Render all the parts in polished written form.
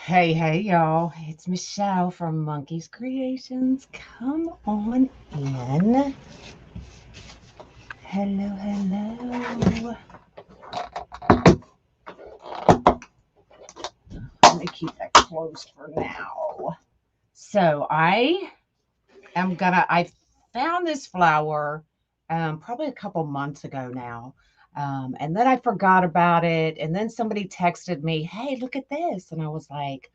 Hey, y'all. It's Michelle from Monkey's Creations. Come on in. Hello. Let me keep that closed for now. So I found this flower probably a couple months ago now. And then I forgot about it. And then somebody texted me, hey, look at this. And I was like,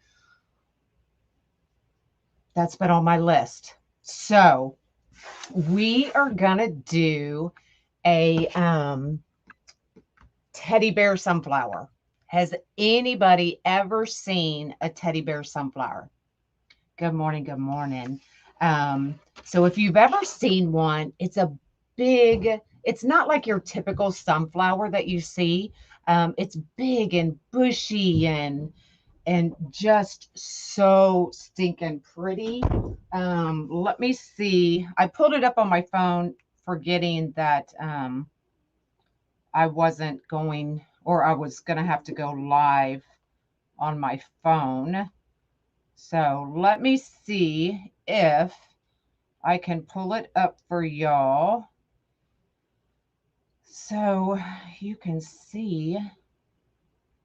that's been on my list. So we are going to do a teddy bear sunflower. Has anybody ever seen a teddy bear sunflower? Good morning. So if you've ever seen one, it's not like your typical sunflower that you see. It's big and bushy and just so stinking pretty. Let me see. I pulled it up on my phone, forgetting that I wasn't going, or I was going to have to go live on my phone. So let me see if I can pull it up for y'all so you can see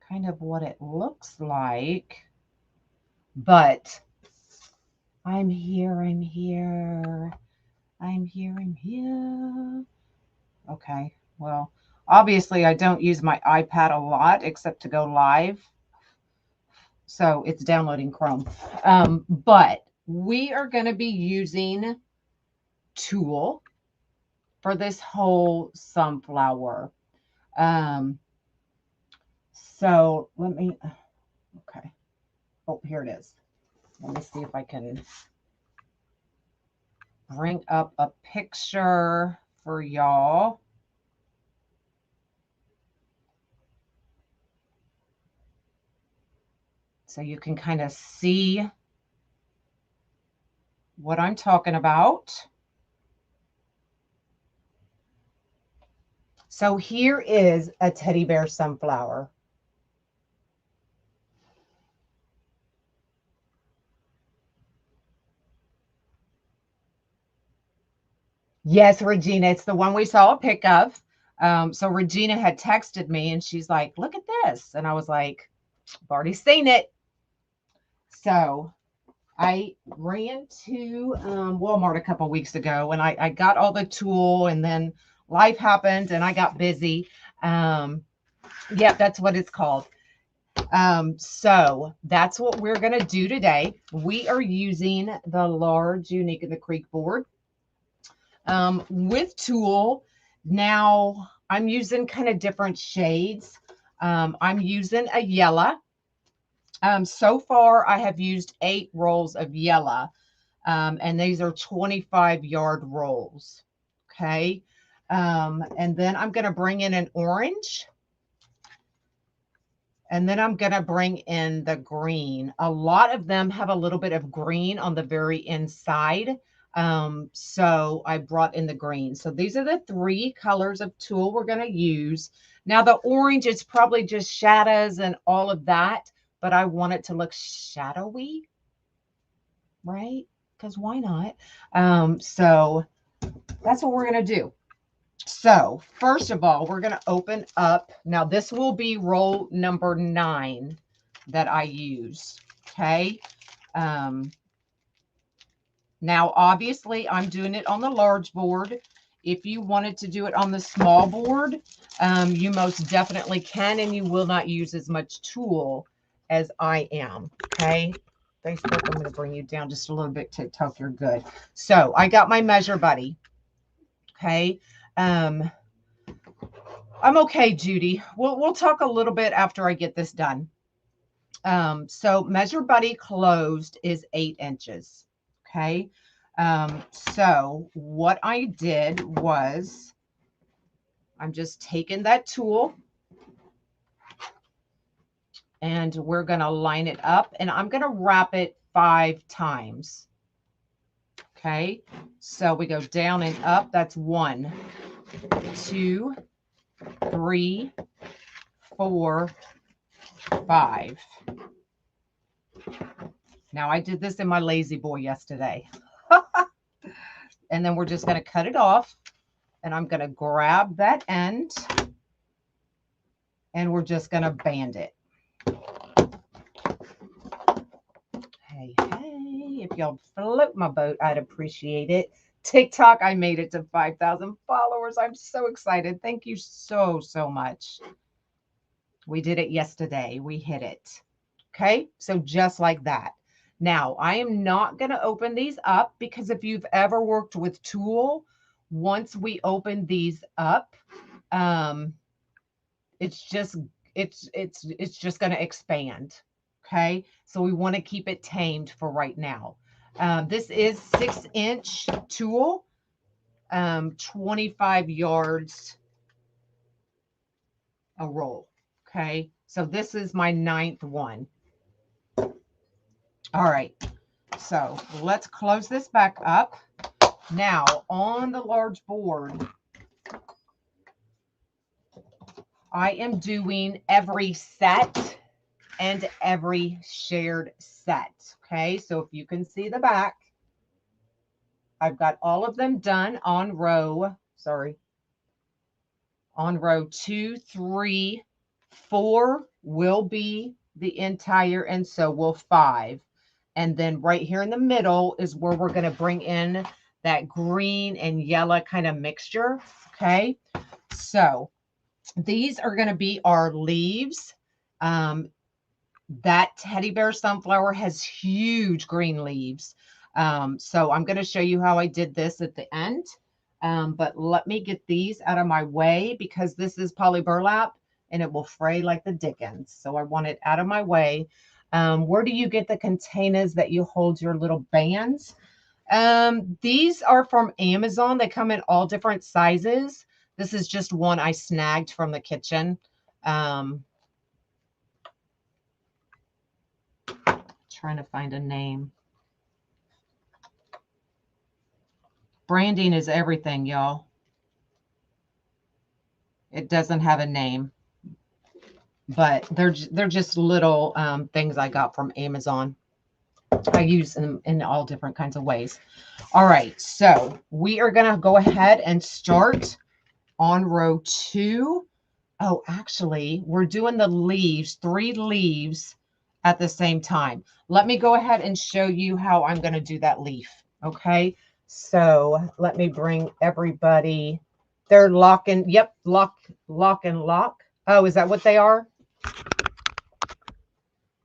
kind of what it looks like. But I'm here. Okay, well, obviously I don't use my iPad a lot except to go live. So it's downloading Chrome. But we are going to be using Tulle for this whole sunflower. So let me, okay. Oh, here it is. Let me see if I can bring up a picture for y'all. So you can kind of see what I'm talking about. So here is a teddy bear sunflower. Yes, Regina, it's the one we saw a pic of. So Regina had texted me and she's like, look at this. And I was like, I've already seen it. So I ran to Walmart a couple weeks ago and I got all the Tulle, and then life happened and I got busy. Yeah, that's what it's called. So that's what we're going to do today. We are using the large Unique in the Creek board with Tulle. Now I'm using kind of different shades. I'm using a yellow. So far I have used 8 rolls of yellow, and these are 25-yard rolls. Okay. And then I'm going to bring in an orange. And then I'm going to bring in the green. A lot of them have a little bit of green on the very inside. So I brought in the green. So these are the 3 colors of Tulle we're going to use. Now the orange is probably just shadows and all of that, but I want it to look shadowy, right? Because why not? So that's what we're going to do. So first of all, we're going to open up. Now this will be roll number 9 that I use. Okay. Now obviously I'm doing it on the large board. If you wanted to do it on the small board, you most definitely can, and you will not use as much Tulle as I am. Okay. Facebook, I'm going to bring you down just a little bit. TikTok, you're good. So I got my measure buddy. Okay. I'm okay, Judy. We'll talk a little bit after I get this done. So Measure Buddy closed is 8 inches. Okay. So what I did was I'm just taking that Tulle and we're going to line it up, and I'm going to wrap it 5 times. Okay. So we go down and up. That's 1, 2, 3, 4, 5. Now I did this in my lazy boy yesterday. And then we're just going to cut it off. And I'm going to grab that end. And we're just going to band it. Hey, hey, if y'all float my boat, I'd appreciate it. TikTok, I made it to 5,000 followers. I'm so excited. Thank you so, so much. We did it yesterday. We hit it. Okay, so just like that. Now, I am not going to open these up because if you've ever worked with tulle, once we open these up, it's just going to expand. Okay, so we want to keep it tamed for right now. This is 6-inch tulle, 25 yards a roll. Okay, so this is my 9th one. All right, so let's close this back up. Now on the large board, I am doing every set and every shared set. Okay, so if you can see the back, I've got all of them done on row 2, 3, 4 will be the entire, and so will 5. And then right here in the middle is where we're going to bring in that green and yellow kind of mixture. Okay, so these are going to be our leaves. That teddy bear sunflower has huge green leaves. So I'm going to show you how I did this at the end. But let me get these out of my way because this is poly burlap and it will fray like the dickens. So I want it out of my way. Where do you get the containers that you hold your little bands? These are from Amazon. They come in all different sizes. This is just one I snagged from the kitchen. Trying to find a name. Branding is everything, y'all. It doesn't have a name, but they're just little things I got from Amazon. I use them in all different kinds of ways. All right, so we are going to go ahead and start on row 2. Oh, actually, we're doing the leaves, 3 leaves at the same time. Let me go ahead and show you how I'm going to do that leaf. Okay, so let me bring everybody. They're locking. Yep, lock and lock. Oh, is that what they are?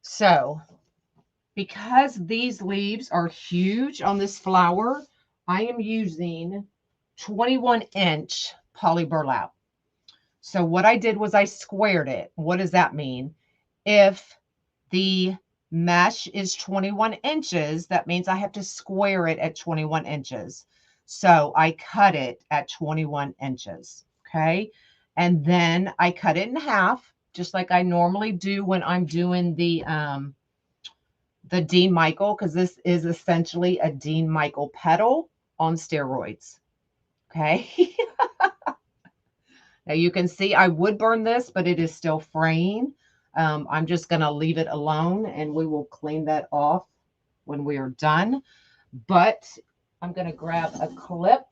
So because these leaves are huge on this flower, I am using 21-inch poly burlap. So what I did was I squared it. What does that mean? If the mesh is 21 inches, that means I have to square it at 21 inches. So I cut it at 21 inches. Okay. And then I cut it in half, just like I normally do when I'm doing the Dean Michael, because this is essentially a Dean Michael petal on steroids. Okay. Now you can see I would burn this, but it is still fraying. I'm just going to leave it alone and we will clean that off when we are done. But I'm going to grab a clip.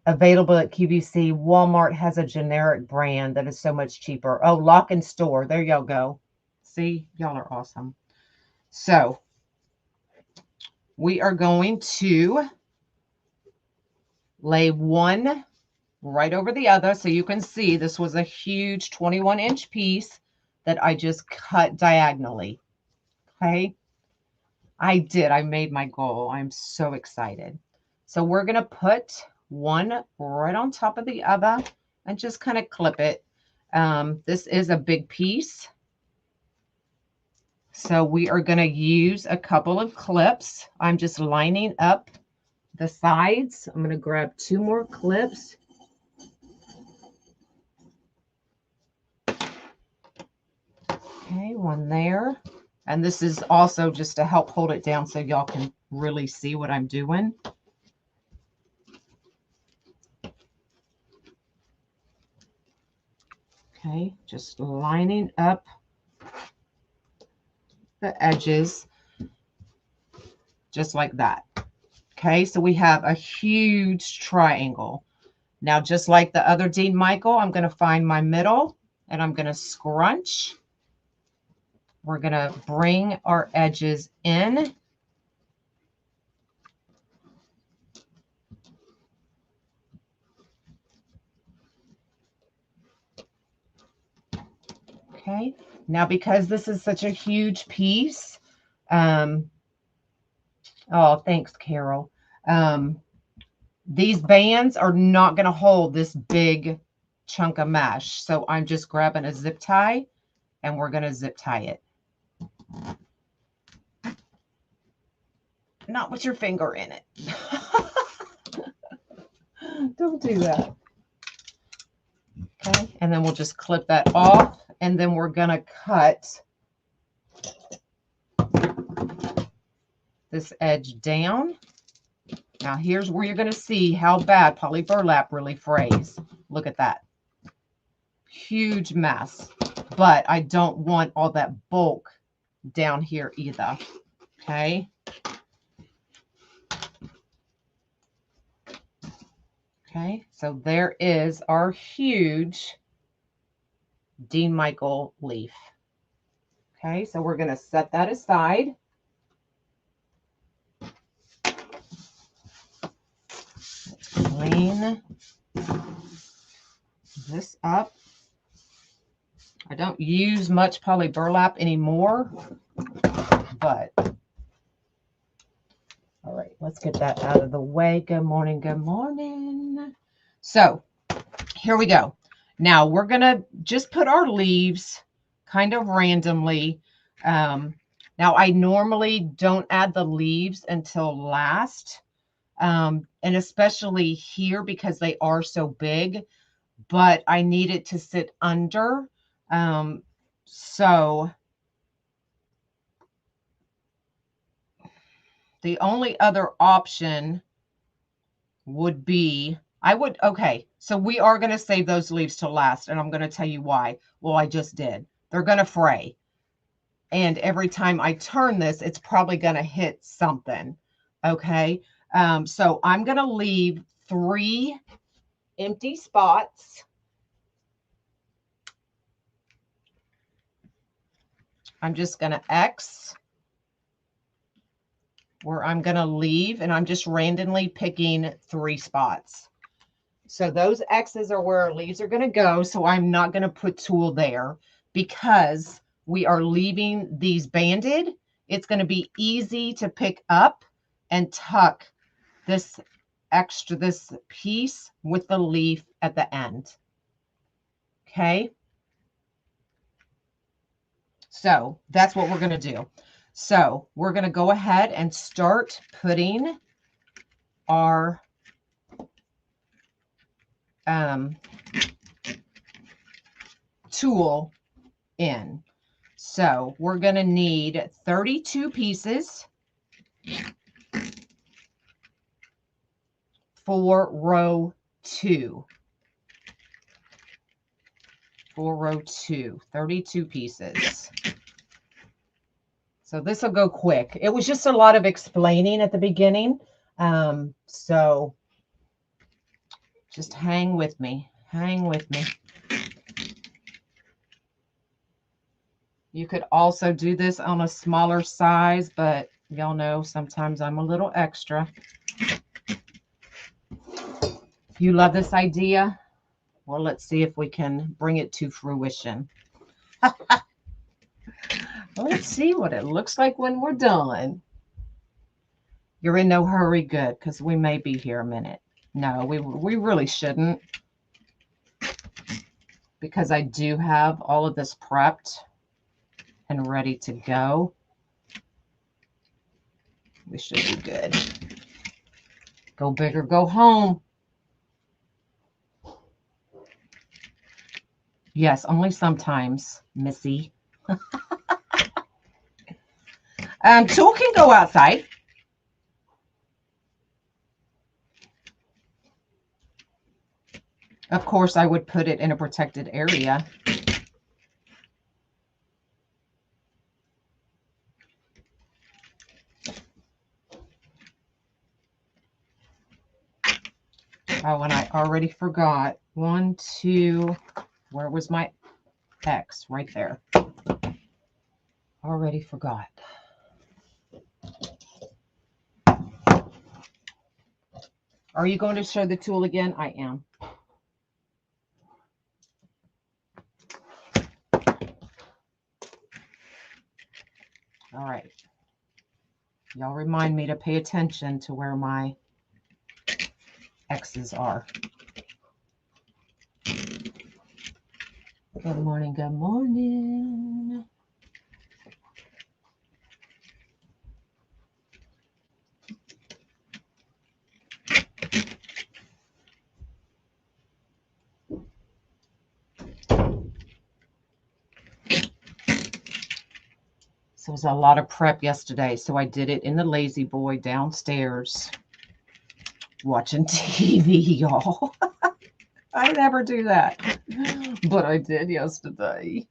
Available at QVC. Walmart has a generic brand that is so much cheaper. Oh, Lock and Store. There y'all go. See, y'all are awesome. So we are going to lay one right over the other. So you can see this was a huge 21-inch piece that I just cut diagonally. Okay. I made my goal. I'm so excited. So we're going to put one right on top of the other and just kind of clip it. This is a big piece. So we are going to use a couple of clips. I'm just lining up the sides. I'm going to grab 2 more clips. Okay, one there. And this is also just to help hold it down so y'all can really see what I'm doing. Okay, just lining up the edges just like that. Okay, so we have a huge triangle. Now, just like the other Dean Michael, I'm going to find my middle and I'm going to scrunch. We're going to bring our edges in. Okay, now because this is such a huge piece, oh, thanks, Carol. These bands are not going to hold this big chunk of mesh. So I'm just grabbing a zip tie and we're going to zip tie it. Not with your finger in it. Don't do that. Okay, and then we'll just clip that off, and then we're going to cut this edge down. Now here's where you're going to see how bad poly burlap really frays. Look at that. Huge mess. But I don't want all that bulk down here either. Okay. Okay, so there is our huge Dean Michael leaf. Okay, so we're going to set that aside. Let's clean this up. I don't use much poly burlap anymore, but all right, let's get that out of the way. Good morning, good morning. So here we go. Now we're going to just put our leaves kind of randomly. Now I normally don't add the leaves until last, and especially here because they are so big, but I need it to sit under. So the only other option would be, okay, so we are going to save those leaves to last, and I'm going to tell you why. Well, I just did. They're going to fray. And every time I turn this, it's probably going to hit something. Okay. So I'm going to leave 3 empty spots. I'm just going to X where I'm going to leave, and I'm just randomly picking 3 spots. So those X's are where our leaves are going to go. So I'm not going to put tulle there because we are leaving these banded. It's going to be easy to pick up and tuck this piece with the leaf at the end. Okay. So that's what we're going to do. So we're going to go ahead and start putting our tulle in. So we're going to need 32 pieces for row 2. For row 2, 32 pieces. So this will go quick. It was just a lot of explaining at the beginning. So just hang with me. Hang with me. You could also do this on a smaller size, but y'all know sometimes I'm a little extra. You love this idea? Well, let's see if we can bring it to fruition. Let's see what it looks like when we're done. You're in no hurry, good, because we may be here a minute. No, we really shouldn't, because I do have all of this prepped and ready to go. We should be good. Go big or go home. Yes, only sometimes, Missy. Tulle can go outside. Of course, I would put it in a protected area. Oh, and I already forgot. 1, 2, where was my X? Right there. Already forgot. Are you going to show the tool again? I am. All right. Y'all remind me to pay attention to where my X's are. Good morning, good morning. So it was a lot of prep yesterday, so I did it in the lazy boy downstairs watching TV, y'all. I never do that, but I did yesterday.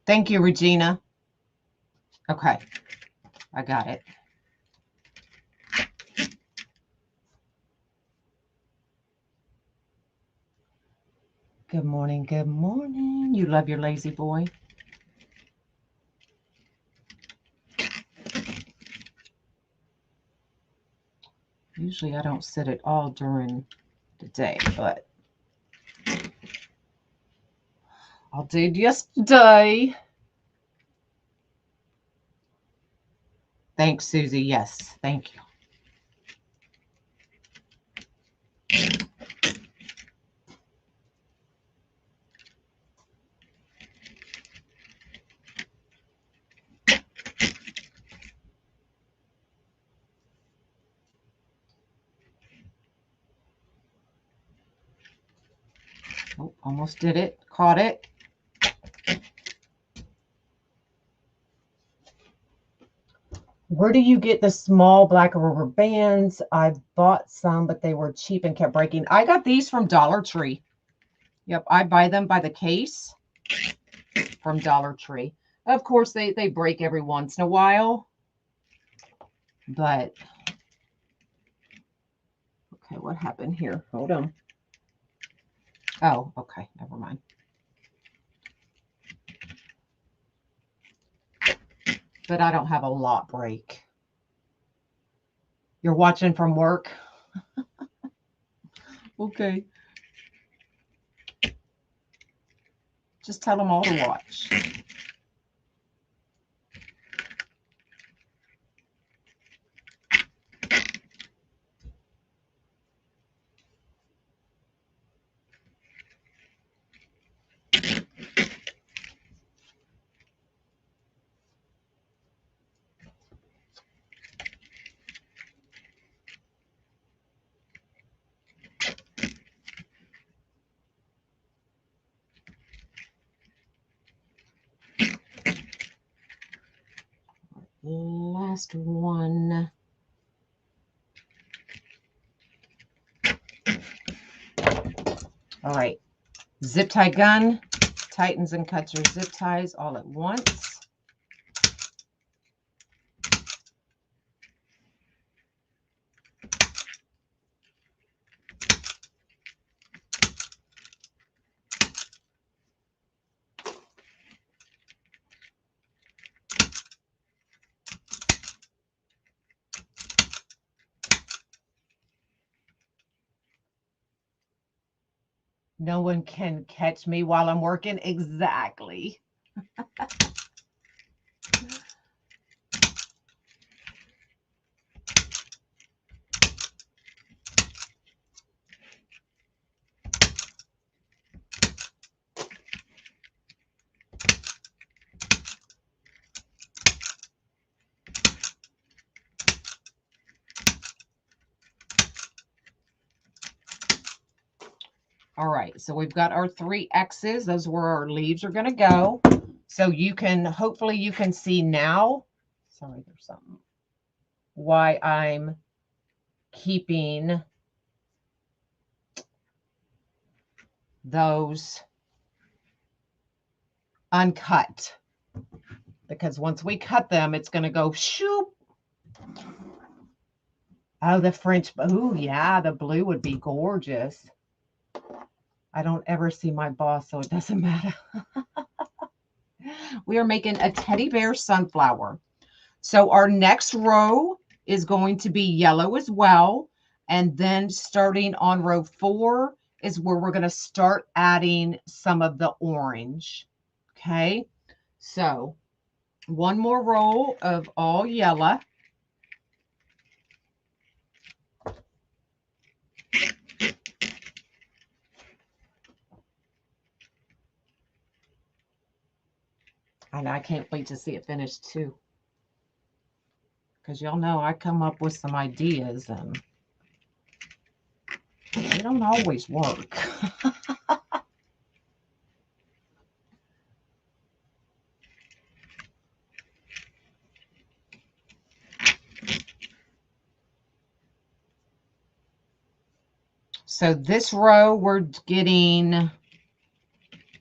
Thank you, Regina. Okay, I got it. Good morning, good morning. You love your lazy boy? Usually I don't sit it all during the day, but I did yesterday. Thanks, Susie. Yes, thank you. Oh, almost did it. Caught it. Where do you get the small black rubber bands? I bought some, but they were cheap and kept breaking. I got these from Dollar Tree. Yep, I buy them by the case from Dollar Tree. Of course, they break every once in a while. But, okay, what happened here? Hold on. Oh, okay, never mind. But I don't have a lot break. You're watching from work? Okay. Just tell them all to watch. Last one. All right. Zip tie gun, tightens and cuts your zip ties all at once. No one can catch me while I'm working. Exactly. All right, so we've got our 3 X's. Those are where our leaves are going to go. So you can, hopefully you can see now. Sorry, there's something. Why I'm keeping those uncut, because once we cut them, it's going to go shoop. Oh, the French. Oh, yeah, the blue would be gorgeous. I don't ever see my boss, so it doesn't matter. We are making a teddy bear sunflower. So our next row is going to be yellow as well. And then starting on row 4 is where we're going to start adding some of the orange. Okay. So one more row of all yellow. And I can't wait to see it finished too. Because y'all know I come up with some ideas and they don't always work. So this row we're getting,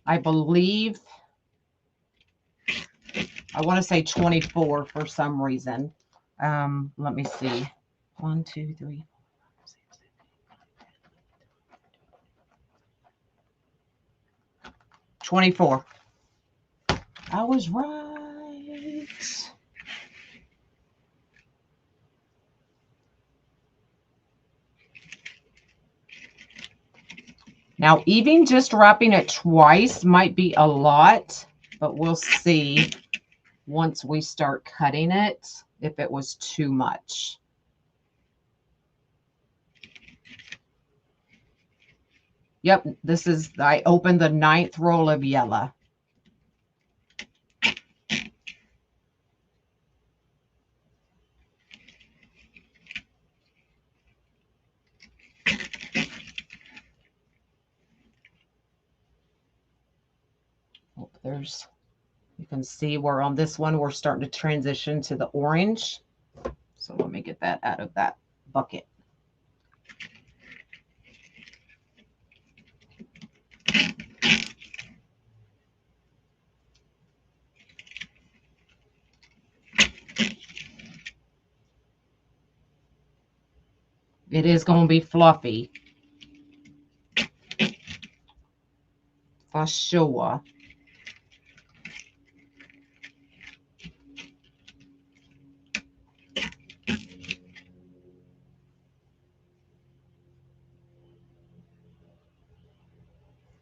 I believe, I want to say 24 for some reason. Let me see. 1, 2, 3, 4, 5, 6, 7, 8, 9, 10. 24. I was right. Now, even just wrapping it twice might be a lot, but we'll see once we start cutting it if it was too much. Yep, this is, I opened the 9th roll of yellow. Oh, there's, you can see where on this one we're starting to transition to the orange. So let me get that out of that bucket. It is going to be fluffy. For sure.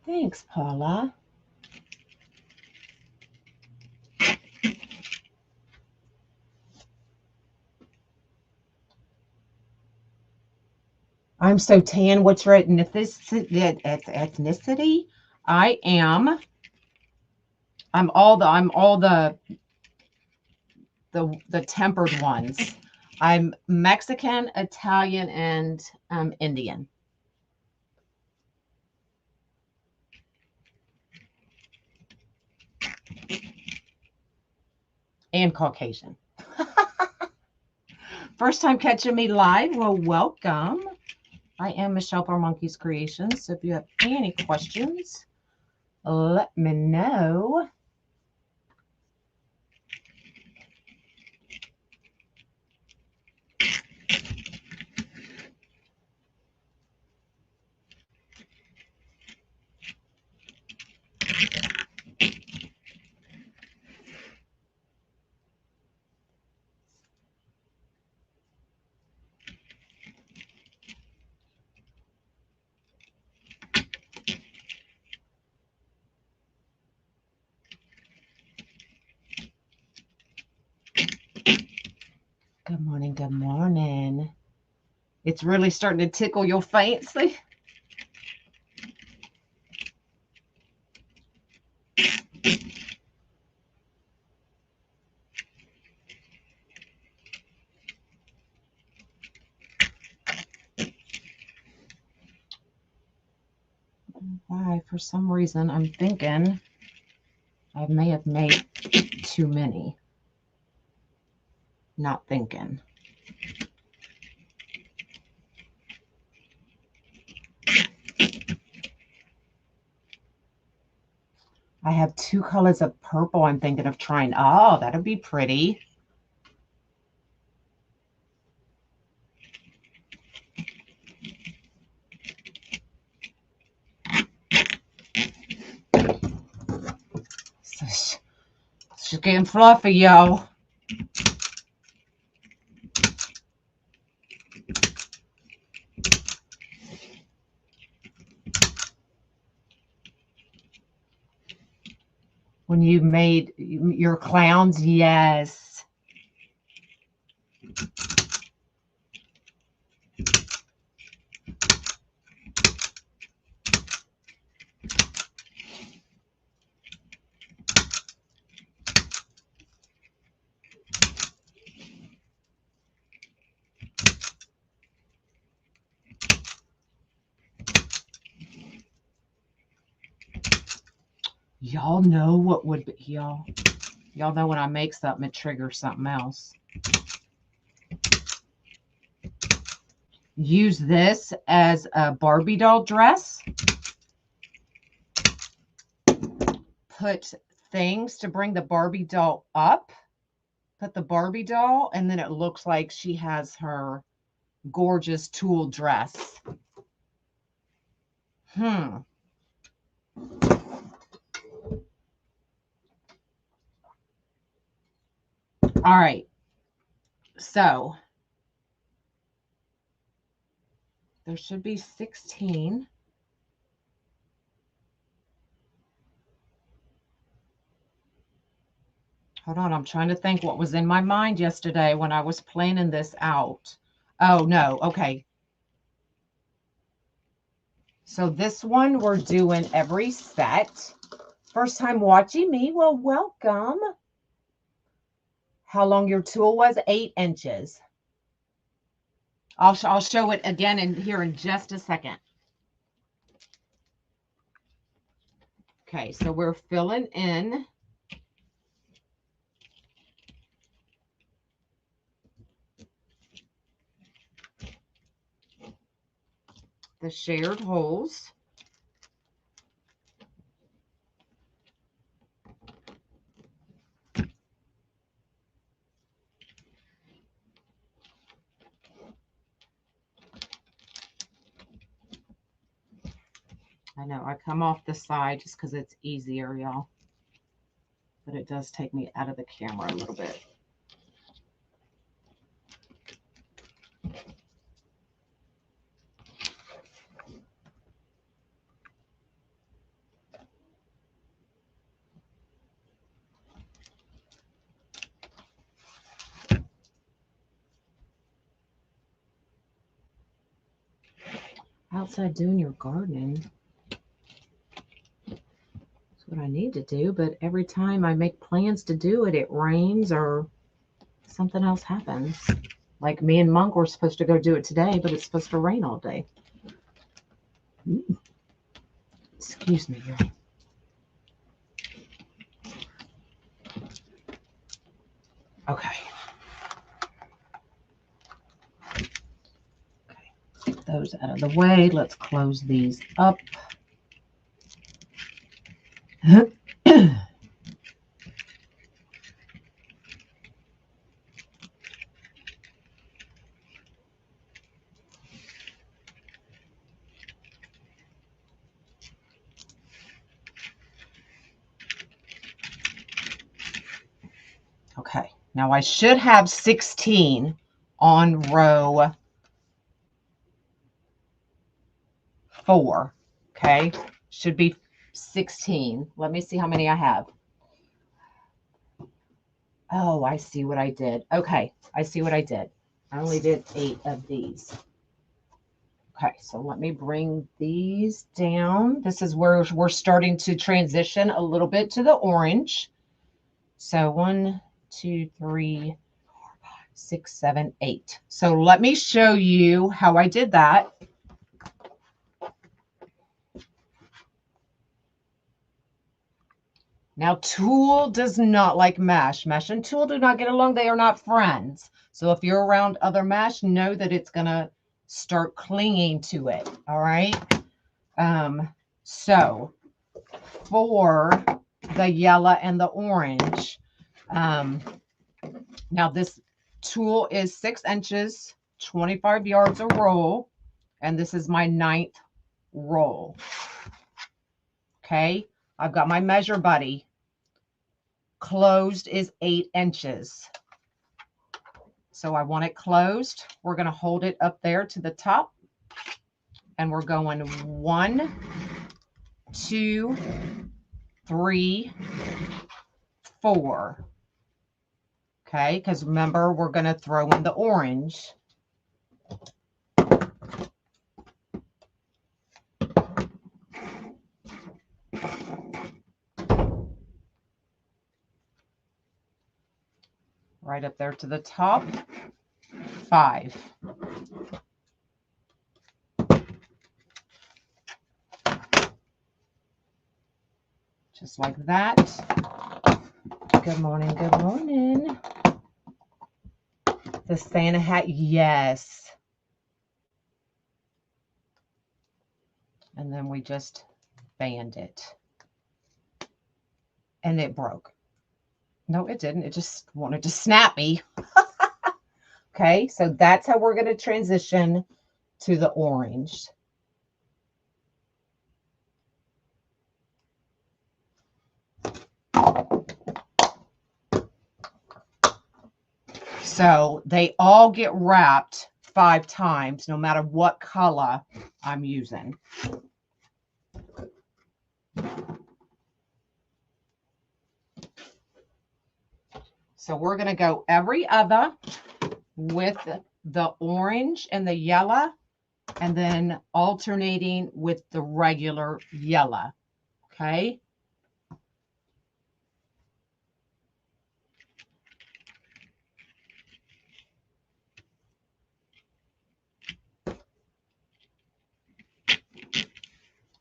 Thanks, Paula. I'm so tan. What's your ethnicity? I'm all the tempered ones. I'm Mexican, Italian, and Indian. And Caucasian. First time catching me live? Well, welcome. I am Michelle for Monkeys Creations. So if you have any questions, let me know. Good morning, good morning. It's really starting to tickle your fancy. Why, for some reason, I'm thinking I may have made too many. Not thinking. I have 2 colors of purple I'm thinking of trying. Oh, that'd be pretty. She's getting fluffy, yo. When you made your clowns, yes. Y'all know what would be, y'all know when I make something, it triggers something else. Use this as a Barbie doll dress. Put things to bring the Barbie doll up. Put the Barbie doll, and then it looks like she has her gorgeous tulle dress. All right. So there should be 16. Hold on. I'm trying to think what was in my mind yesterday when I was planning this out. Oh, no. Okay. So this one we're doing every set. First time watching me? Well, welcome. How long your tulle was? 8 inches. I'll show it again here in just a second. Okay, so we're filling in the shared holes. I know I come off the side just because it's easier, y'all. But it does take me out of the camera a little bit. Outside doing your gardening. That's what I need to do, but every time I make plans to do it, it rains or something else happens. Like me and Monk were supposed to go do it today, but it's supposed to rain all day. Ooh. Excuse me, y'all. Okay. Get those out of the way. Let's close these up. Okay, now I should have 16 on row 4. Okay, should be 16. Let me see how many I have. Oh, I see what I did. Okay, I see what I did. I only did 8 of these. Okay, so let me bring these down. This is where we're starting to transition a little bit to the orange. So 1, 2, 3, 4, 5, 6, 7, 8. So let me show you how I did that. Now, tulle does not like mesh. Mesh and tulle do not get along. They are not friends. So if you're around other mesh, know that it's going to start clinging to it. All right. So for the yellow and the orange. Now this tool is 6 inches, 25 yards a roll, and this is my 9th roll. Okay, I've got my measure buddy. Closed is 8 inches. So I want it closed. We're going to hold it up there to the top. And we're going 1, 2, 3, 4. Okay, because remember, we're going to throw in the orange. Right up there to the top. 5. Just like that. Good morning, good morning. The Santa hat, yes. And then we just band it. And it broke. No, it didn't. It just wanted to snap me. Okay, so that's how we're going to transition to the orange. So they all get wrapped 5 times, no matter what color I'm using. So we're going to go every other with the orange and the yellow, and then alternating with the regular yellow. Okay.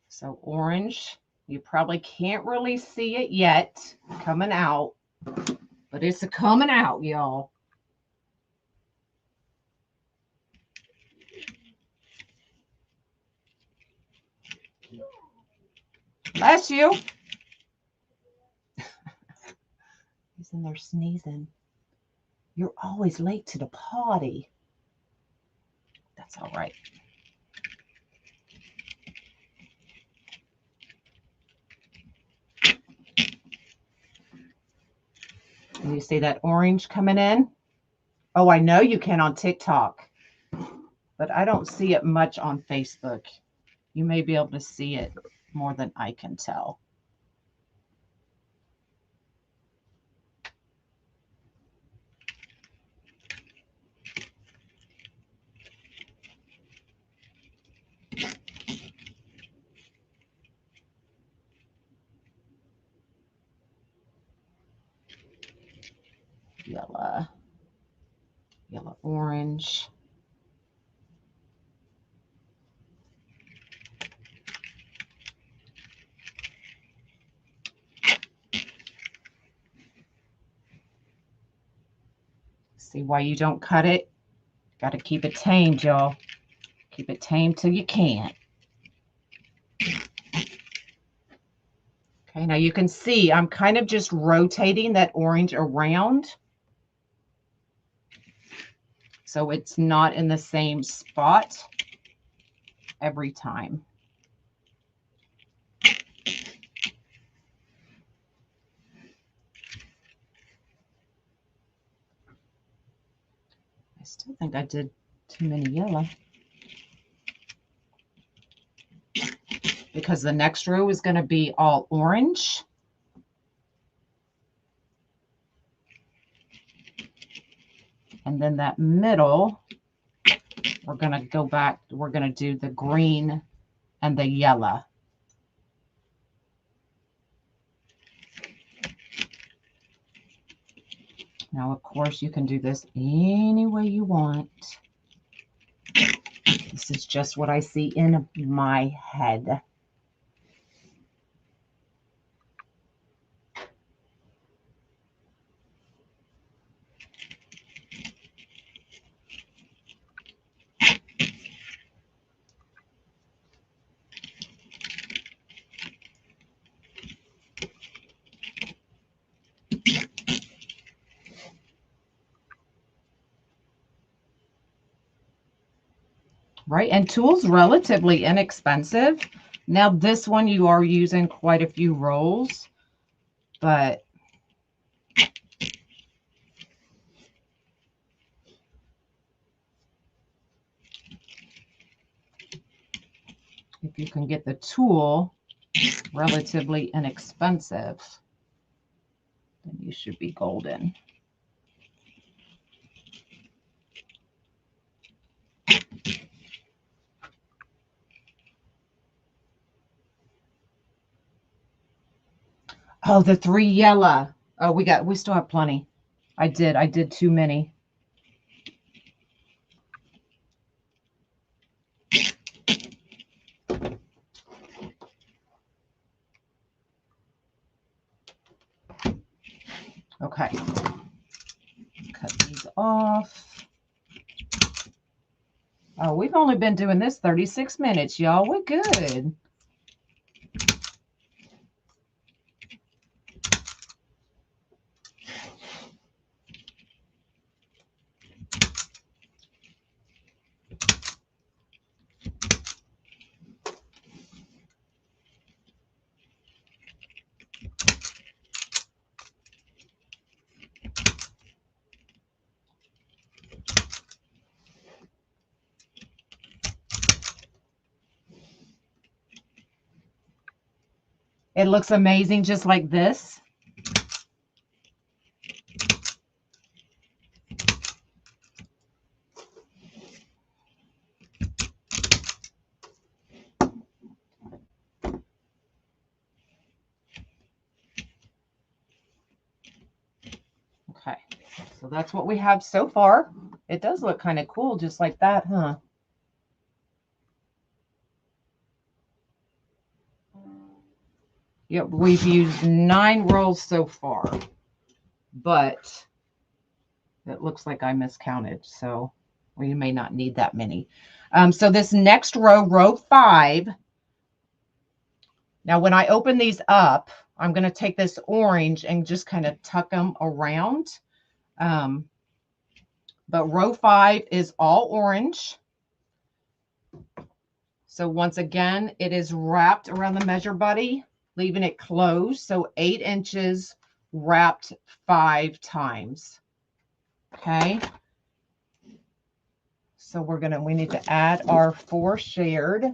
So orange, you probably can't really see it yet coming out, but it's coming out, y'all. Bless you. He's in there sneezing. You're always late to the party. That's all right. Can you see that orange coming in? Oh, I know you can on TikTok, but I don't see it much on Facebook. You may be able to see it more than I can tell. Yellow, yellow, orange. See why you don't cut it? Got to keep it tamed, y'all. Keep it tamed till you can't. Okay, now you can see I'm kind of just rotating that orange around, so it's not in the same spot every time. I still think I did too many yellow, because the next row is going to be all orange. And then that middle, we're going to go back. We're going to do the green and the yellow. Now, of course, you can do this any way you want. This is just what I see in my head. right? And tull's relatively inexpensive. Now this one you are using quite a few rolls, but if you can get the tulle relatively inexpensive, then you should be golden. Oh, the 3 yellow. Oh, we still have plenty. I did too many. Okay. Cut these off. Oh, we've only been doing this 36 minutes, y'all. We're good. It looks amazing just like this. Okay, so that's what we have so far. It does look kind of cool just like that, huh? Yep, we've used 9 rolls so far, but it looks like I miscounted, so we may not need that many. So this next row, row 5, now when I open these up, I'm going to take this orange and just kind of tuck them around. But row 5 is all orange. So once again, it is wrapped around the measure buddy, leaving it closed. So 8 inches wrapped 5 times. Okay. So we need to add our 4 shared.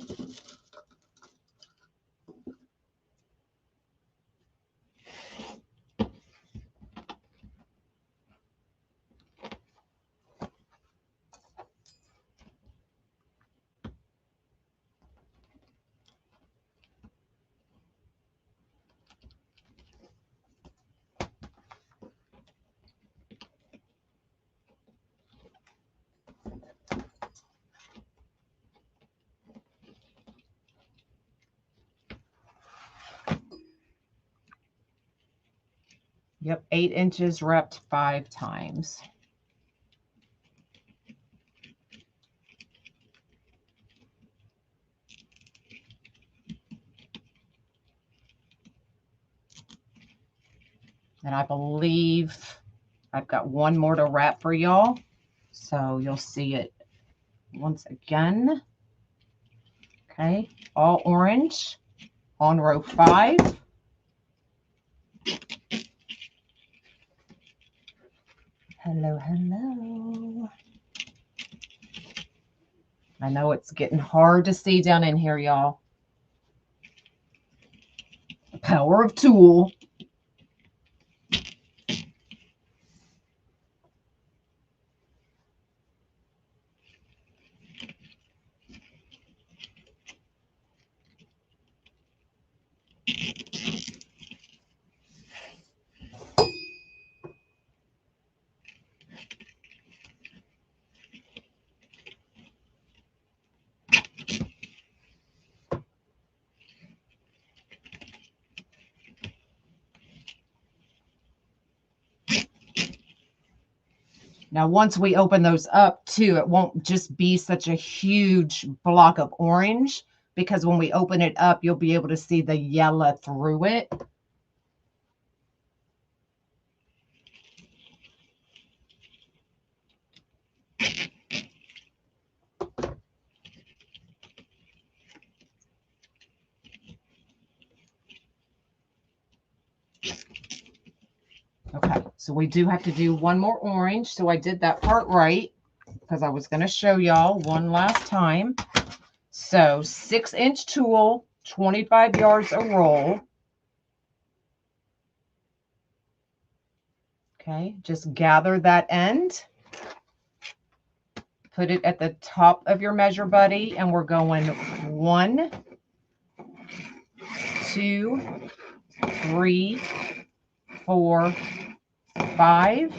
Yep, 8 inches wrapped 5 times. And I believe I've got 1 more to wrap for y'all. So you'll see it once again. Okay, all orange on row 5. Hello, hello. I know it's getting hard to see down in here, y'all. The power of tulle. Now, once we open those up too, it won't just be such a huge block of orange, because when we open it up, you'll be able to see the yellow through it. Okay, so we do have to do one more orange. So I did that part right because I was going to show y'all one last time. So 6-inch tulle, 25 yards a roll. Okay, just gather that end. Put it at the top of your measure buddy, and we're going 1, 2, 3, 4, 5.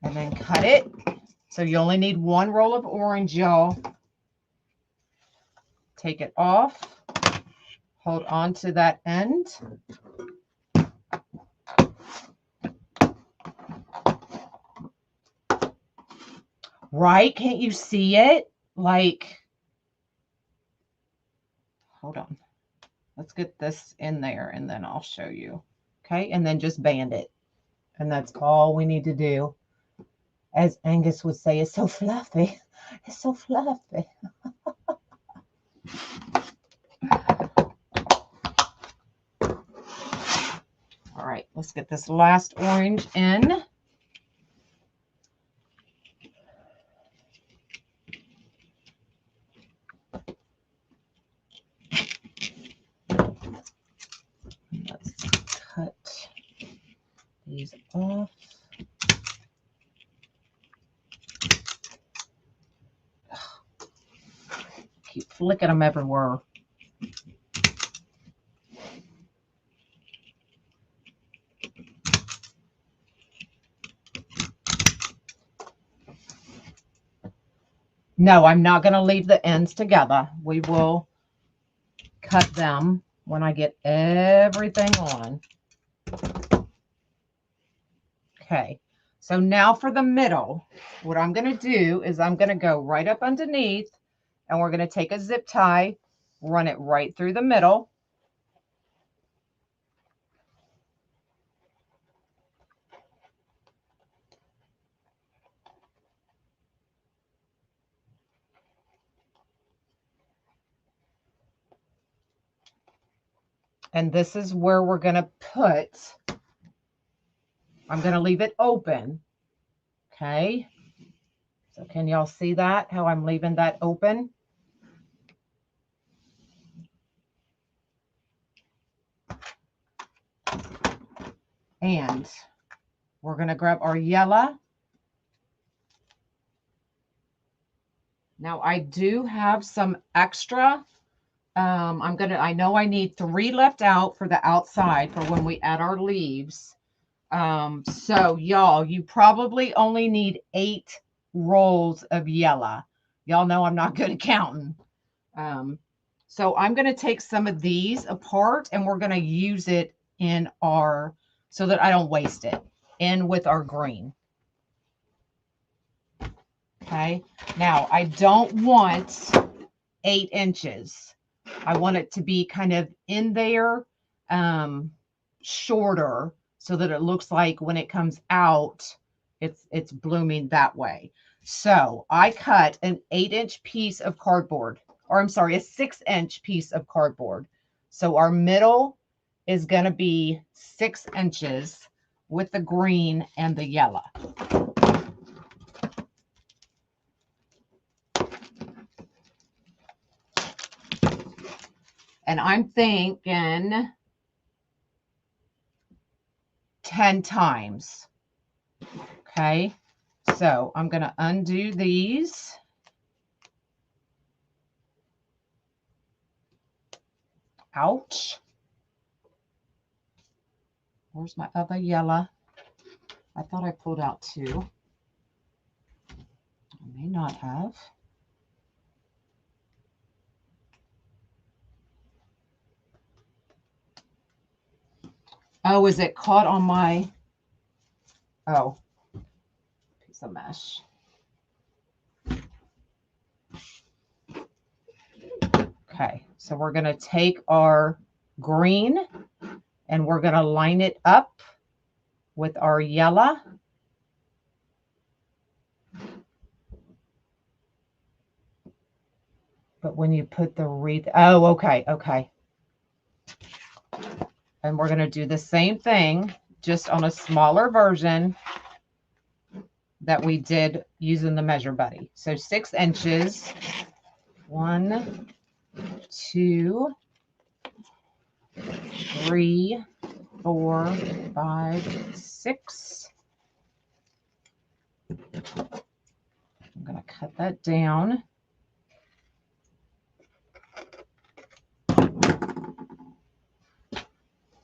And then cut it. So you only need one roll of orange, y'all. Take it off. Hold on to that end. Right? Can't you see it? Like, hold on. Let's get this in there and then I'll show you. Okay, and then just band it. And that's all we need to do. As Angus would say, it's so fluffy. It's so fluffy. All right, let's get this last orange in. Let's cut these off. Keep flicking them everywhere. No, I'm not going to leave the ends together. We will cut them when I get everything on. Okay, so now for the middle, what I'm going to do is I'm going to go right up underneath and we're going to take a zip tie, run it right through the middle. And this is where we're going to put, I'm going to leave it open. Okay. So can y'all see that, how I'm leaving that open? And we're going to grab our yellow. Now I do have some extra. I know I need 3 left out for the outside for when we add our leaves. So y'all, you probably only need 8 rolls of yellow. Y'all know I'm not good at counting. So I'm going to take some of these apart and we're going to use it in our, so that I don't waste it, in with our green. Okay. Now I don't want 8 inches. I want it to be kind of in there, shorter, so that it looks like when it comes out, it's blooming that way. So I cut an 8-inch piece of cardboard, or I'm sorry, a 6-inch piece of cardboard. So our middle is going to be 6 inches with the green and the yellow. And I'm thinking 10 times. Okay, so I'm going to undo these. Ouch. Where's my other yellow? I thought I pulled out 2. I may not have. Oh, is it caught on my, oh, piece of mesh. Okay, so we're going to take our green and we're going to line it up with our yellow. But when you put the wreath, oh, okay, okay. And we're going to do the same thing, just on a smaller version that we did using the measure buddy. So 6 inches, 1, 2, 3, 4, 5, 6. I'm going to cut that down.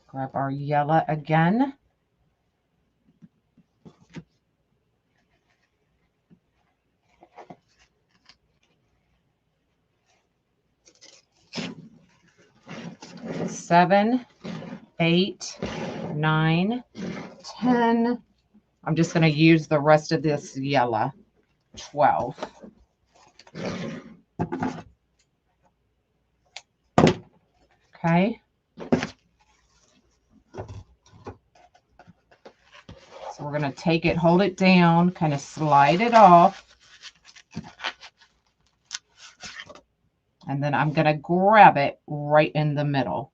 Grab our yellow again. Seven, 8, 9, 10. I'm just going to use the rest of this yellow. 12. Okay. So we're going to take it, hold it down, kind of slide it off. And then I'm going to grab it right in the middle.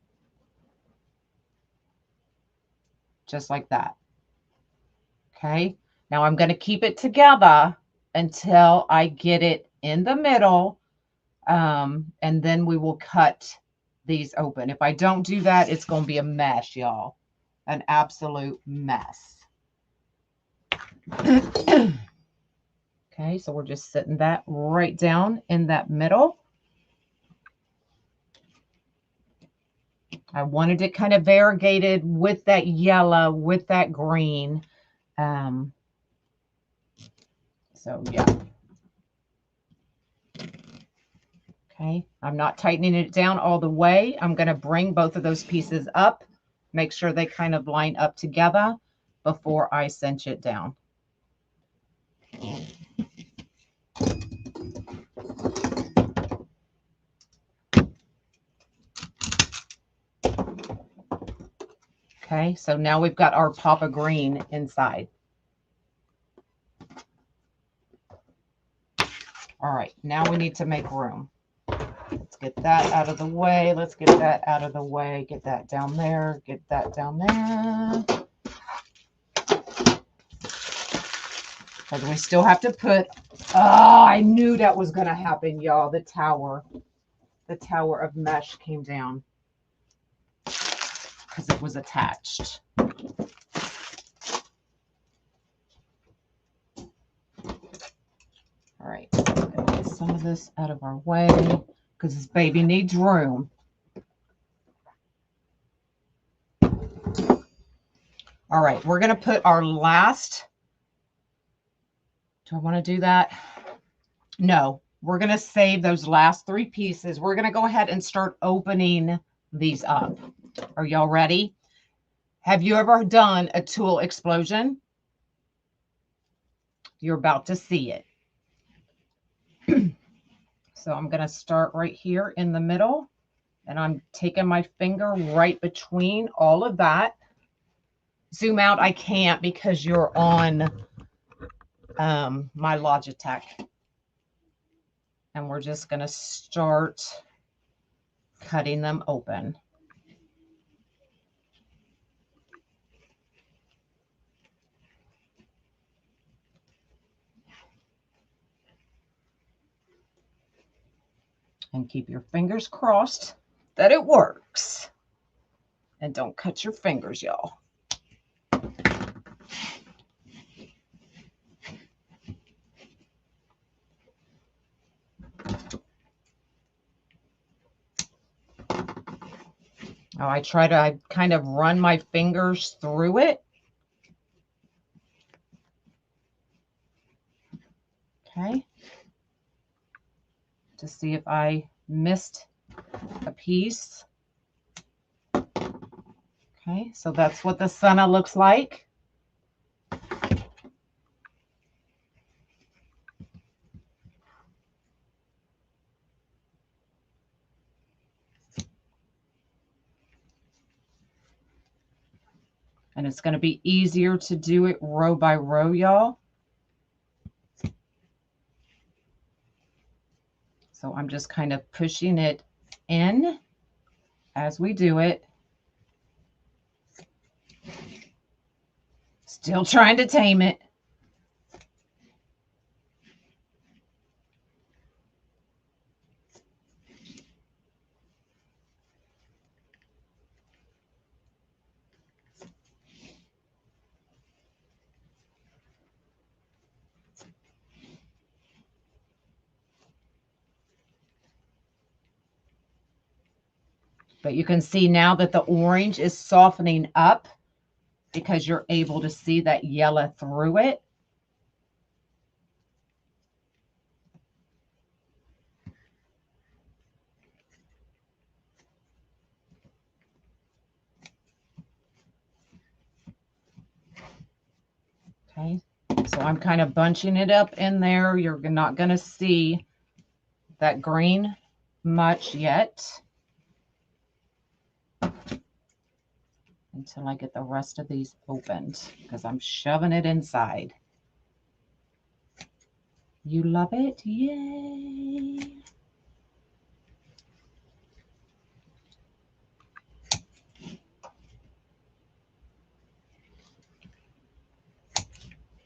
Just like that. Okay. Now I'm going to keep it together until I get it in the middle. And then we will cut these open. If I don't do that, it's going to be a mess, y'all. An absolute mess. Okay, so we're just setting that right down in that middle. I wanted it kind of variegated with that yellow, with that green. So yeah. Okay, I'm not tightening it down all the way. I'm going to bring both of those pieces up, make sure they kind of line up together before I cinch it down. Okay, so now we've got our pop of green inside. All right, now we need to make room. Let's get that out of the way. Let's get that out of the way. Get that down there. Get that down there. Because we still have to put, oh, I knew that was going to happen, y'all. The tower of mesh came down because it was attached. All right, get some of this out of our way because this baby needs room. All right, we're going to put our last. Do I want to do that? No, we're going to save those last 3 pieces. We're going to go ahead and start opening these up. Are y'all ready? Have you ever done a tulle explosion? You're about to see it. So I'm going to start right here in the middle, and I'm taking my finger right between all of that. Zoom out, I can't because you're on my Logitech. And we're just going to start cutting them open. And keep your fingers crossed that it works. And don't cut your fingers, y'all. Oh, I kind of run my fingers through it. Okay. To see if I missed a piece. Okay, so that's what the Senna looks like. And it's going to be easier to do it row by row, y'all. So I'm just kind of pushing it in as we do it. Still trying to tame it. But you can see now that the orange is softening up because you're able to see that yellow through it. Okay, so I'm kind of bunching it up in there. You're not going to see that green much yet until I get the rest of these opened, because I'm shoving it inside. You love it? Yay!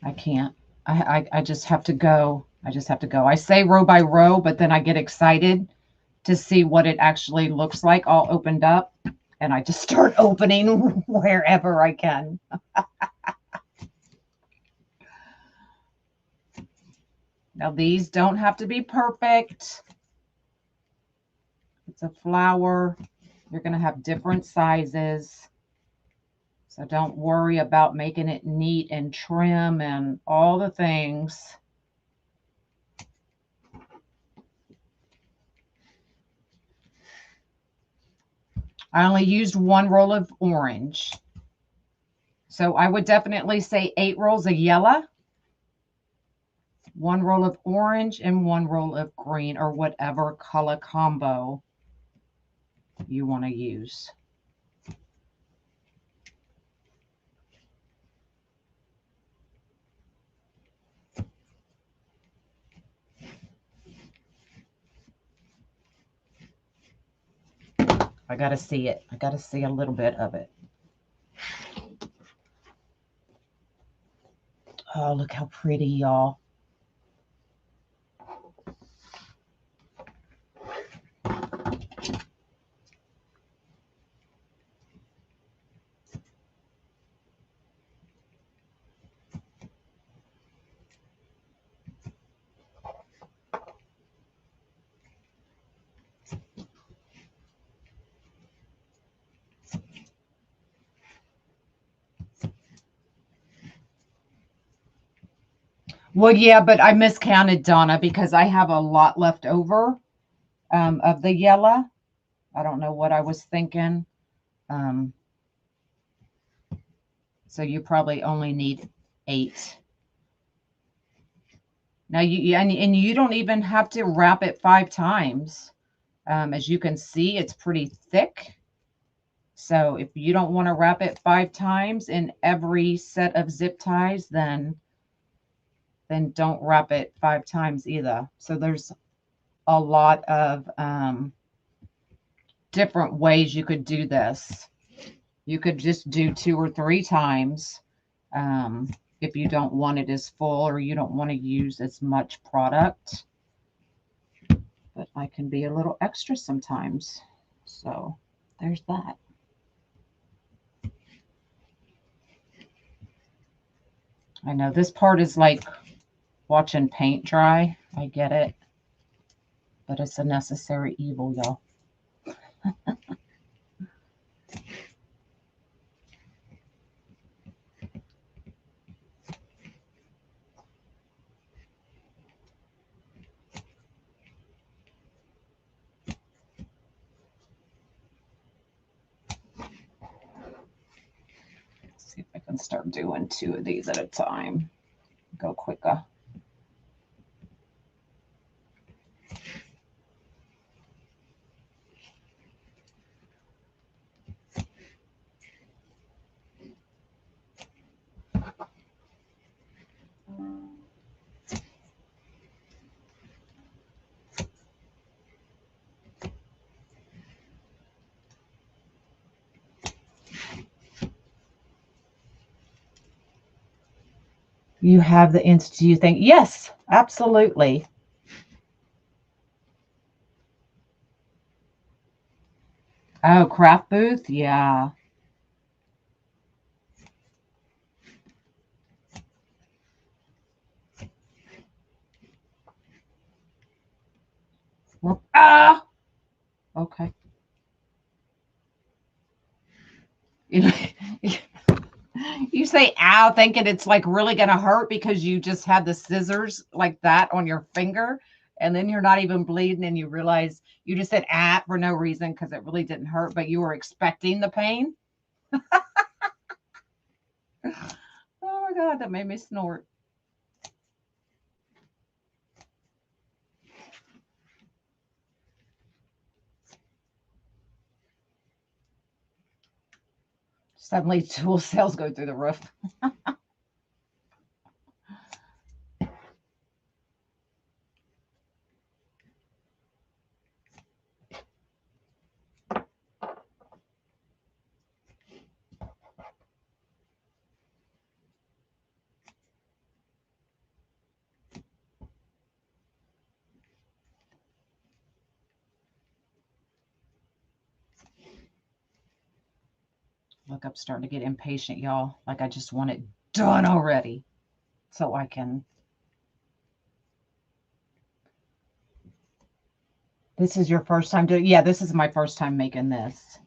I can't. I just have to go. I just have to go. I say row by row, but then I get excited to see what it actually looks like all opened up. And I just start opening wherever I can. Now, these don't have to be perfect. It's a flower. You're going to have different sizes. So don't worry about making it neat and trim and all the things. I only used 1 roll of orange. So I would definitely say 8 rolls of yellow, 1 roll of orange, and 1 roll of green, or whatever color combo you want to use. I got to see it. I got to see a little bit of it. Oh, look how pretty, y'all. Well, yeah, but I miscounted, Donna, because I have a lot left over of the yellow. I don't know what I was thinking. So you probably only need 8. Now, and you don't even have to wrap it 5 times. As you can see, it's pretty thick. So if you don't want to wrap it 5 times in every set of zip ties, then don't wrap it 5 times either. So there's a lot of different ways you could do this. You could just do 2 or 3 times if you don't want it as full or you don't want to use as much product. But I can be a little extra sometimes. So there's that. I know this part is like watching paint dry. I get it. But it's a necessary evil, y'all. See if I can start doing 2 of these at a time. Go quicker. You have the entity you think. Yes, absolutely. Oh, craft booth? Yeah. Ah, okay. You you say ow, thinking it's like really going to hurt because you just had the scissors like that on your finger. And then you're not even bleeding and you realize you just said ah for no reason because it really didn't hurt, but you were expecting the pain. Oh my God, that made me snort. Suddenly, tool sales go through the roof. Look, I'm starting to get impatient, y'all. Like I just want it done already so I can. This is your first time doing? Yeah, this is my first time making this.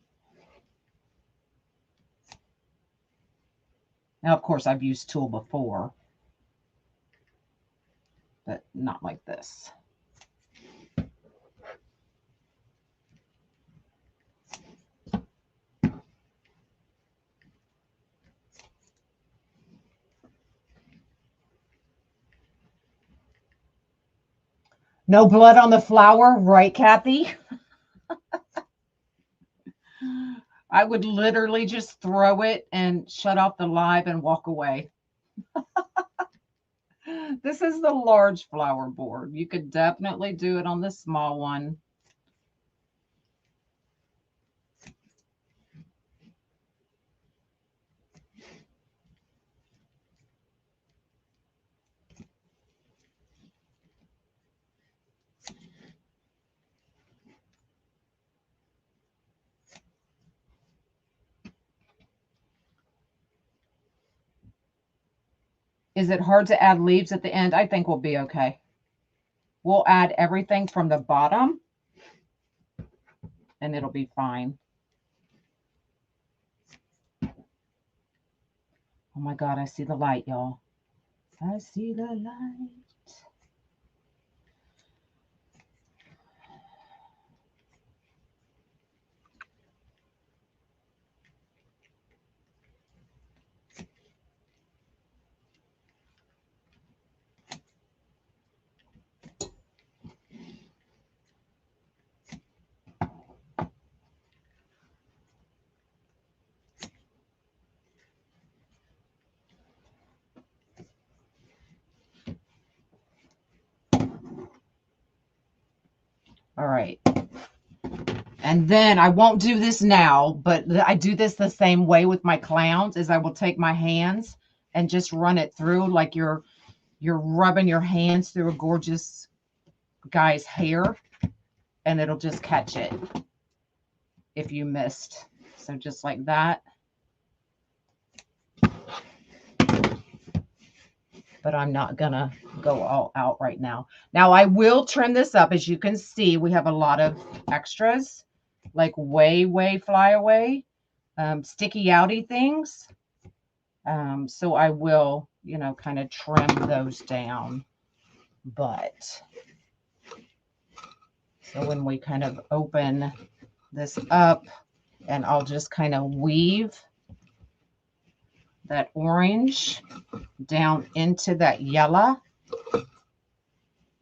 Now, of course, I've used tulle before, but not like this. No blood on the flower, right, Kathy? I would literally just throw it and shut off the live and walk away. This is the large flower board. You could definitely do it on the small one. Is it hard to add leaves at the end? I think we'll be okay. We'll add everything from the bottom and it'll be fine. Oh my God, I see the light, y'all. I see the light. All right. And then I won't do this now, but I do this the same way with my clowns is I will take my hands and just run it through like you're rubbing your hands through a gorgeous guy's hair and it'll just catch it if you missed. So just like that. But I'm not gonna go all out right now. Now I will trim this up. As you can see, we have a lot of extras, like way fly away, sticky outy things. So I will, kind of trim those down. But so when we kind of open this up, and I'll just kind of weave that orange down into that yellow.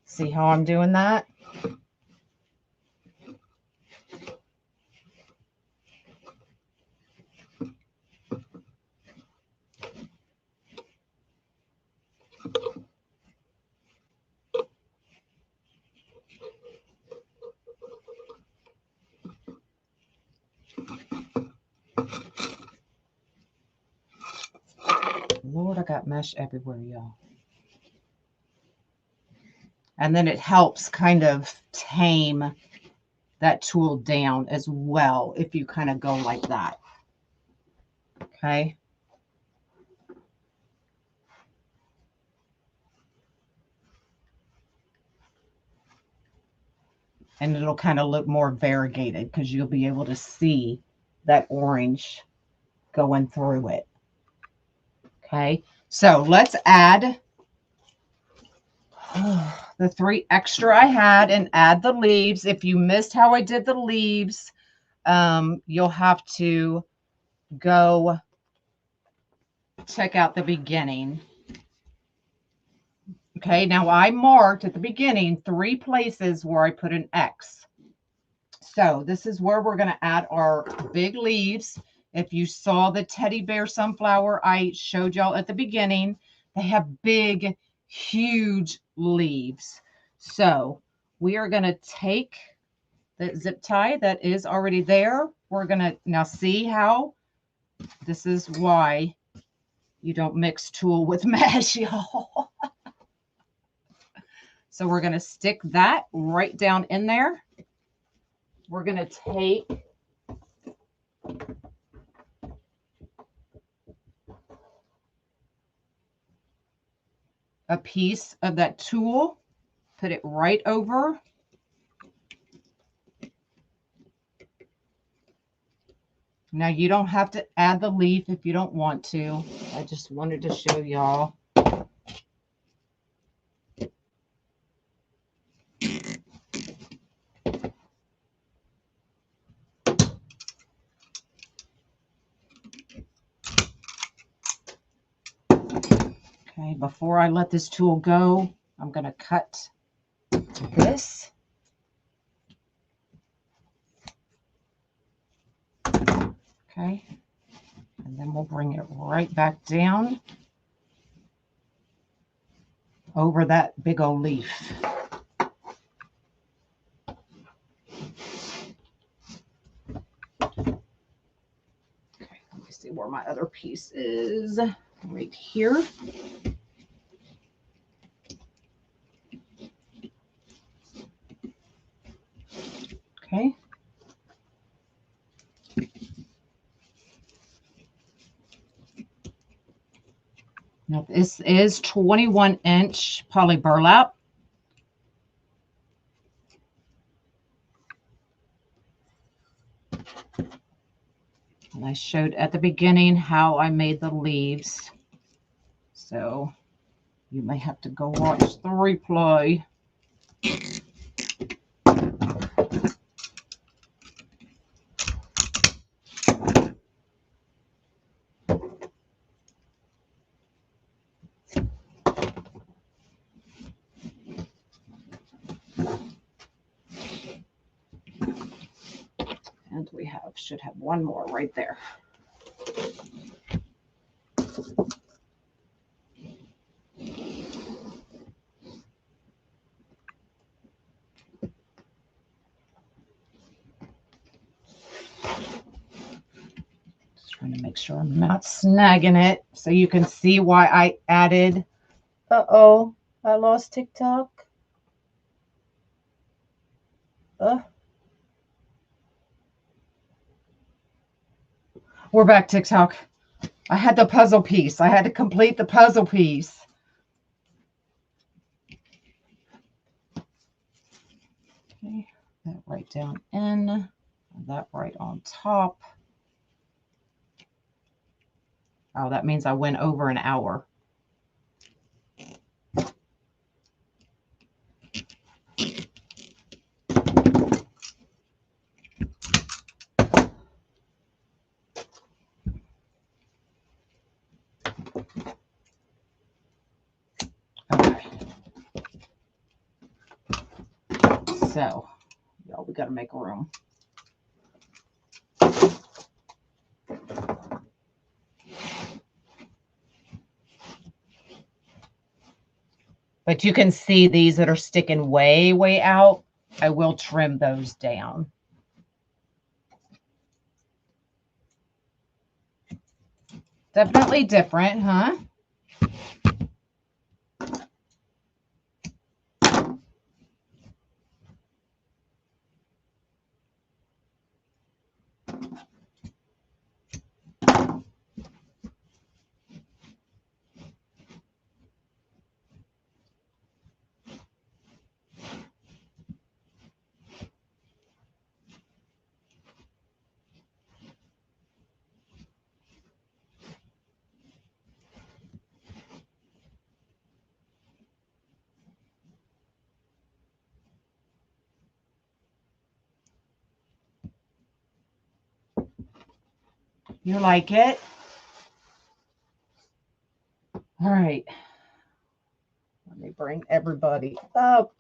See how I'm doing that? Lord, I got mesh everywhere, y'all. And then it helps kind of tame that tool down as well if you kind of go like that. Okay. And it'll kind of look more variegated because you'll be able to see that orange going through it. Okay. So let's add the 3 extra I had and add the leaves. If you missed how I did the leaves, you'll have to go check out the beginning. Okay, now I marked at the beginning 3 places where I put an X. So this is where we're going to add our big leaves. If you saw the teddy bear sunflower I showed y'all at the beginning, they have big, huge leaves. So we are going to take the zip tie that is already there. We're going to now see how this is why you don't mix tulle with mesh, y'all. So we're going to stick that right down in there. We're going to take a piece of that tulle, put it right over. Now you don't have to add the leaf if you don't want to. I just wanted to show y'all. Okay, before I let this tool go, I'm going to cut this. Okay, and then we'll bring it right back down over that big old leaf. Okay, let me see where my other piece is. Right here. Okay. Now this is 21-inch poly burlap. And I showed at the beginning how I made the leaves. So you may have to go watch the replay. And we should have one more right there. Just trying to make sure I'm not snagging it so you can see why I added. Uh-oh, I lost TikTok. We're back, TikTok. I had the puzzle piece. I had to complete the puzzle piece. Okay, that right down in, that right on top. Oh, that means I went over an hour. Okay. So, y'all, we got to make room. But you can see these that are sticking way, way out. I will trim those down. Definitely different, huh? You like it? All right. Let me bring everybody up.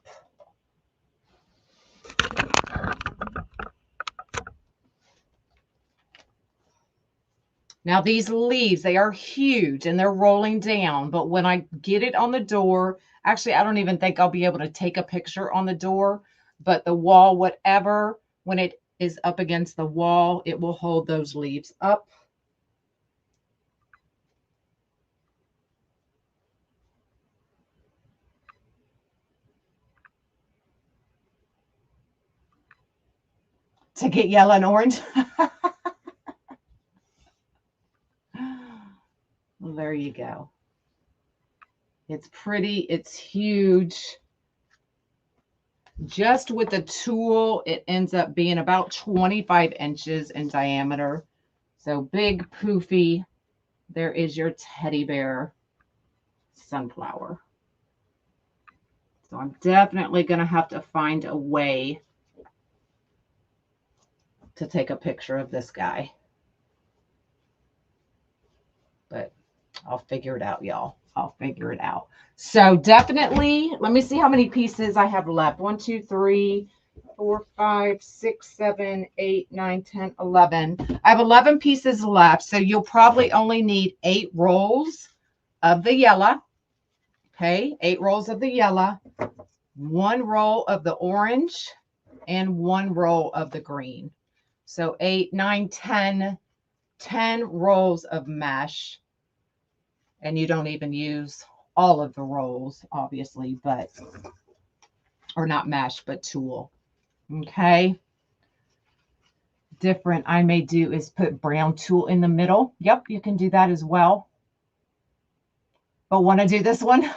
Now these leaves, they are huge and they're rolling down, but when I get it on the door, actually, I don't even think I'll be able to take a picture on the door, but the wall, whatever, when it is up against the wall, it will hold those leaves up. To get yellow and orange. Well, there you go. It's pretty, it's huge. Just with the tool, it ends up being about 25 inches in diameter. So big, poofy. There is your teddy bear sunflower. So I'm definitely going to have to find a way to take a picture of this guy. But I'll figure it out, y'all. I'll figure it out. So definitely, let me see how many pieces I have left. 1, 2, 3, 4, 5, 6, 7, 8, 9, 10, 11. I have 11 pieces left. So you'll probably only need 8 rolls of the yellow. Okay, 8 rolls of the yellow, 1 roll of the orange, and 1 roll of the green. So 8, 9, 10 rolls of mesh. And you don't even use all of the rolls, obviously, but, or not mesh, but tulle. Okay. Different I may do is put brown tulle in the middle. Yep, you can do that as well. But want to do this one?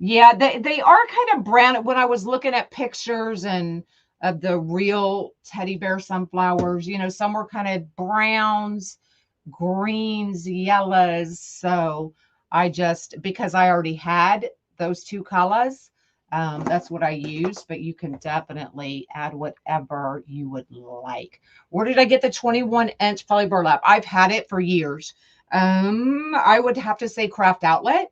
Yeah, they are kind of brown. When I was looking at pictures and of the real teddy bear sunflowers, you know, some were kind of browns, greens, yellows. So I just, because I already had those 2 colors, that's what I used, but you can definitely add whatever you would like. Where did I get the 21-inch poly burlap? I've had it for years. I would have to say Craft Outlet.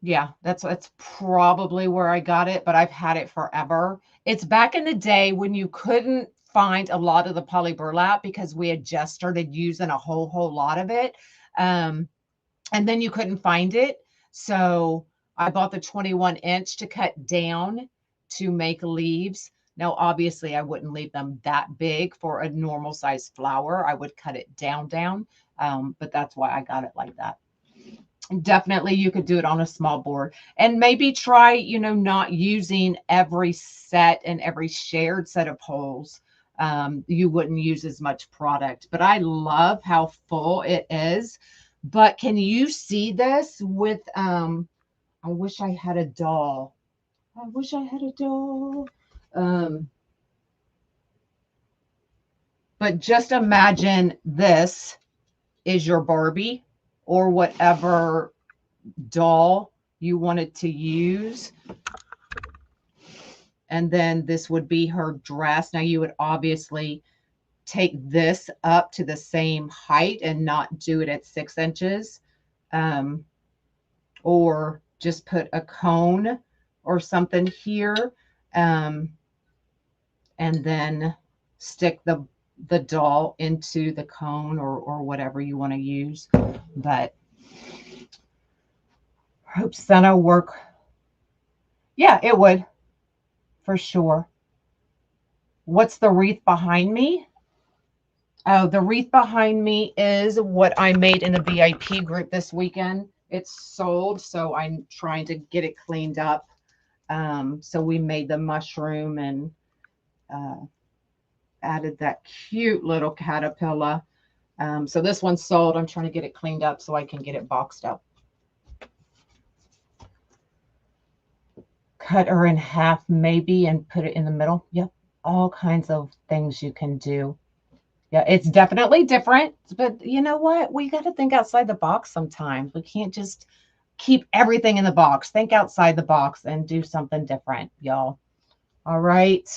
Yeah, that's probably where I got it, but I've had it forever. It's back in the day when you couldn't find a lot of the poly burlap because we had just started using a whole lot of it. And then you couldn't find it. So I bought the 21-inch to cut down to make leaves. Now, obviously, I wouldn't leave them that big for a normal size flower. I would cut it down. But that's why I got it like that. Definitely you could do it on a small board and maybe try, you know, not using every set and every shared set of poles. You wouldn't use as much product, but I love how full it is. But can you see this with, I wish I had a doll. I wish I had a doll. But just imagine this is your Barbie or whatever doll you wanted to use. And then this would be her dress. Now you would obviously take this up to the same height and not do it at 6 inches. Or just put a cone or something here. And then stick the doll into the cone or whatever you want to use. But hope that'll work. Yeah, it would for sure. What's the wreath behind me? Oh, the wreath behind me is what I made in the VIP group this weekend. It's sold, so I'm trying to get it cleaned up. So we made the mushroom and added that cute little caterpillar. So this one's sold. I'm trying to get it cleaned up so I can get it boxed up. Cut her in half maybe and put it in the middle. Yep, all kinds of things you can do. Yeah, it's definitely different, but you know what? We got to think outside the box sometimes. We can't just keep everything in the box. Think outside the box and do something different, y'all. All right.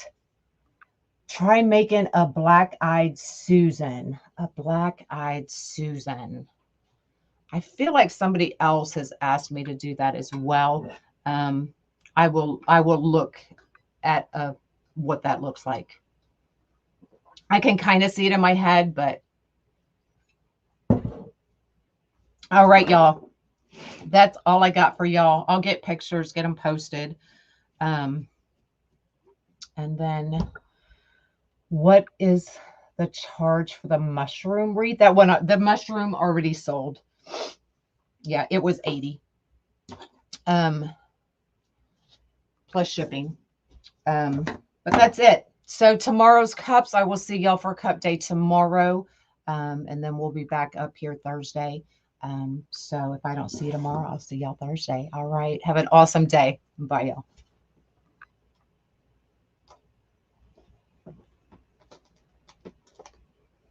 Try making a black-eyed Susan. A black-eyed Susan. I feel like somebody else has asked me to do that as well. I will look at what that looks like. I can kind of see it in my head, but all right, y'all. That's all I got for y'all. I'll get pictures, get them posted. And then what is the charge for the mushroom wreath? That one, the mushroom already sold. Yeah, it was 80. Plus shipping. But that's it. So tomorrow's cups, I will see y'all for cup day tomorrow. And then we'll be back up here Thursday. So if I don't see you tomorrow, I'll see y'all Thursday. All right. Have an awesome day. Bye, y'all.